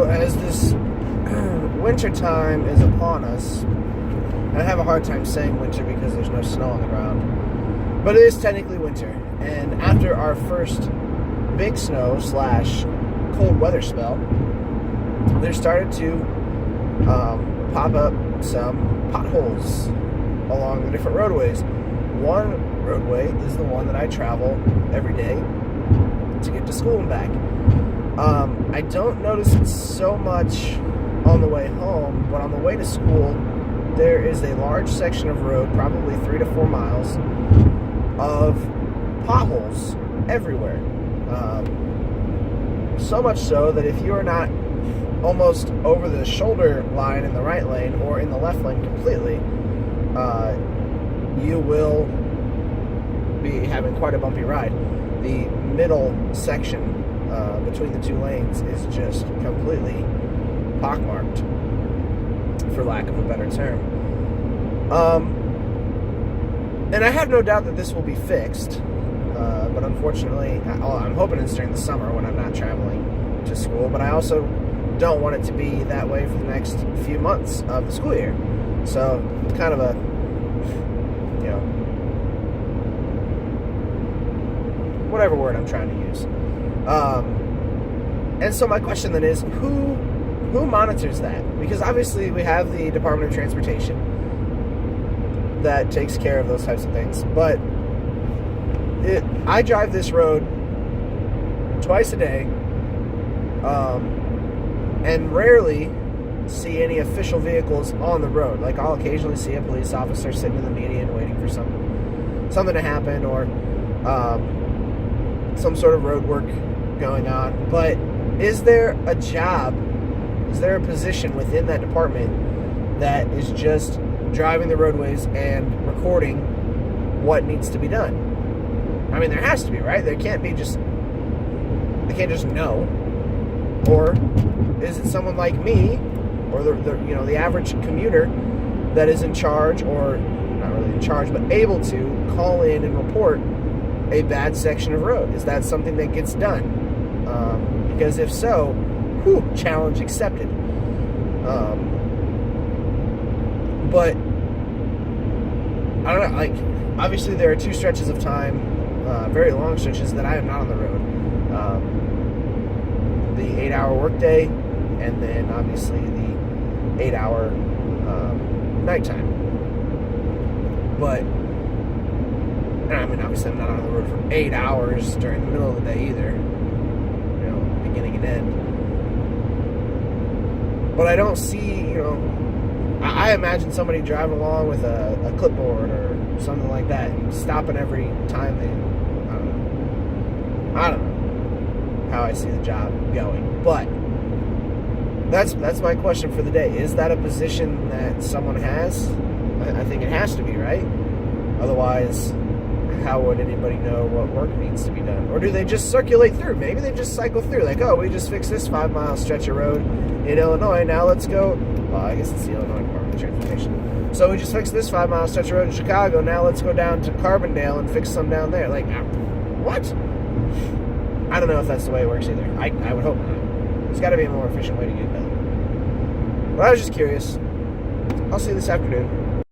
So as this winter time is upon us, and I have a hard time saying winter because there's no snow on the ground, but it is technically winter. And after our first big snow / cold weather spell, there started to pop up some potholes along the different roadways. One roadway is the one that I travel every day to get to school and back. I don't notice it so much on the way home, but on the way to school, there is a large section of road, probably 3 to 4 miles, of potholes everywhere. So much so that if you are not almost over the shoulder line in the right lane or in the left lane completely, you will be having quite a bumpy ride. The middle section between the two lanes is just completely pockmarked, for lack of a better term. And I have no doubt that this will be fixed, but unfortunately, I'm hoping it's during the summer when I'm not traveling to school, but I also don't want it to be that way for the next few months of the school year. So it's kind of a, whatever word I'm trying to use. And so my question then is, who monitors that? Because obviously we have the Department of Transportation that takes care of those types of things. But I drive this road twice a day, and rarely see any official vehicles on the road. Like, I'll occasionally see a police officer sitting in the median waiting for something to happen, or some sort of road work going on. But is there a job, is there a position within that department that is just driving the roadways and recording what needs to be done? I mean, there has to be, right? They can't just know. Or is it someone like me, or the average commuter that is in charge, or not really in charge, but able to call in and report a bad section of road? Is that something that gets done? Because if so, challenge accepted. But I don't know, like, obviously there are 2 stretches of time, very long stretches, that I am not on the road. The 8-hour workday, and then obviously the 8-hour nighttime. But, I mean, obviously I'm not on the road for 8 hours during the middle of the day either, beginning and end. But I don't see, I imagine somebody driving along with a clipboard or something like that and stopping every time they, I don't know how I see the job going. But that's my question for the day. Is that a position that someone has? I think it has to be, right? Otherwise, how would anybody know what work needs to be done? Or do they just circulate through? Maybe they just cycle through, like, oh, we just fixed this 5-mile stretch of road in Illinois, now let's go, well, I guess it's the Illinois Department of Transportation. So we just fixed this 5-mile stretch of road in Chicago, now let's go down to Carbondale and fix some down there. Like, what? I don't know if that's the way it works either. I would hope not. There's got to be a more efficient way to get it done. But I was just curious. I'll see you this afternoon.